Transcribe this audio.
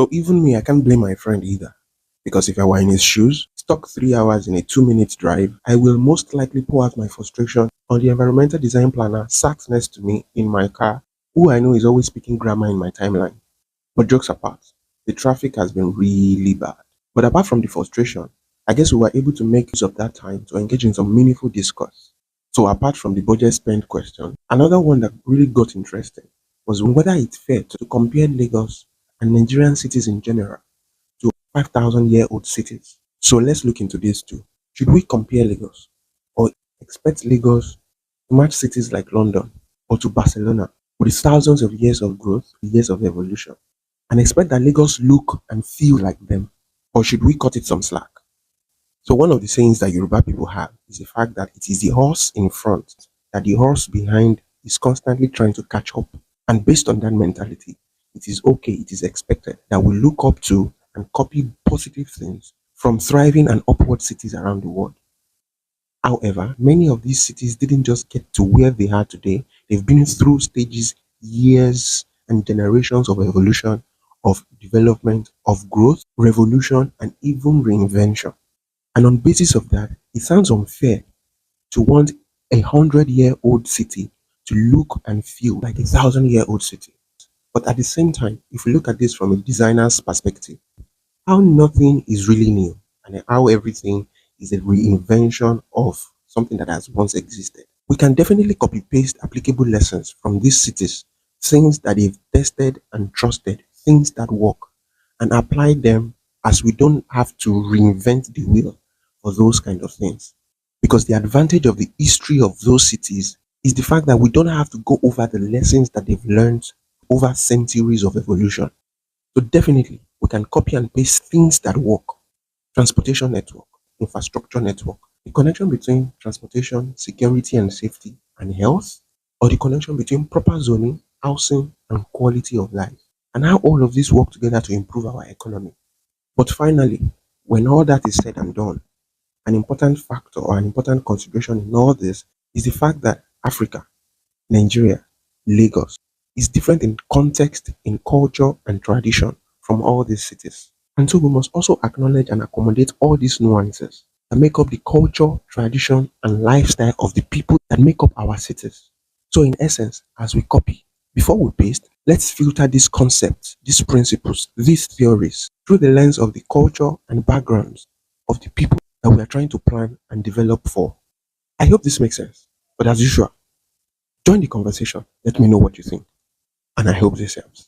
So even me, I can't blame my friend either. Because if I were in his shoes, stuck 3 hours in a 2 minute drive, I will most likely pour out my frustration on the environmental design planner sat next to me in my car, who I know is always speaking grammar in my timeline. But jokes apart, the traffic has been really bad. But apart from the frustration, I guess we were able to make use of that time to engage in some meaningful discourse. So apart from the budget spend question, another one that really got interesting was whether it's fair to compare Lagos and Nigerian cities in general to 5,000-year-old cities. So let's look into this too. Should we compare Lagos or expect Lagos to match cities like London or to Barcelona with its thousands of years of growth, years of evolution, and expect that Lagos look and feel like them? Or should we cut it some slack? So one of the sayings that Yoruba people have is the fact that it is the horse in front, that the horse behind is constantly trying to catch up. And based on that mentality, it is okay, it is expected that we look up to and copy positive things from thriving and upward cities around the world. However, many of these cities didn't just get to where they are today. They've been through stages, years, and generations of evolution, of development, of growth, revolution, and even reinvention. And on basis of that, it sounds unfair to want 100-year-old city to look and feel like 1,000-year-old city. But at the same time, if we look at this from a designer's perspective, how nothing is really new and how everything is a reinvention of something that has once existed. We can definitely copy paste applicable lessons from these cities, things that they've tested and trusted, things that work, and apply them, as we don't have to reinvent the wheel for those kind of things. Because the advantage of the history of those cities is the fact that we don't have to go over the lessons that they've learned over centuries of evolution. So definitely, we can copy and paste things that work. Transportation network, infrastructure network, the connection between transportation, security and safety, and health, or the connection between proper zoning, housing, and quality of life, and how all of this work together to improve our economy. But finally, when all that is said and done, an important factor or an important consideration in all this is the fact that Africa, Nigeria, Lagos is different in context, in culture, and tradition from all these cities. And so we must also acknowledge and accommodate all these nuances that make up the culture, tradition, and lifestyle of the people that make up our cities. So, in essence, as we copy, before we paste, let's filter these concepts, these principles, these theories through the lens of the culture and backgrounds of the people that we are trying to plan and develop for. I hope this makes sense. But as usual, join the conversation. Let me know what you think. And I hope this helps.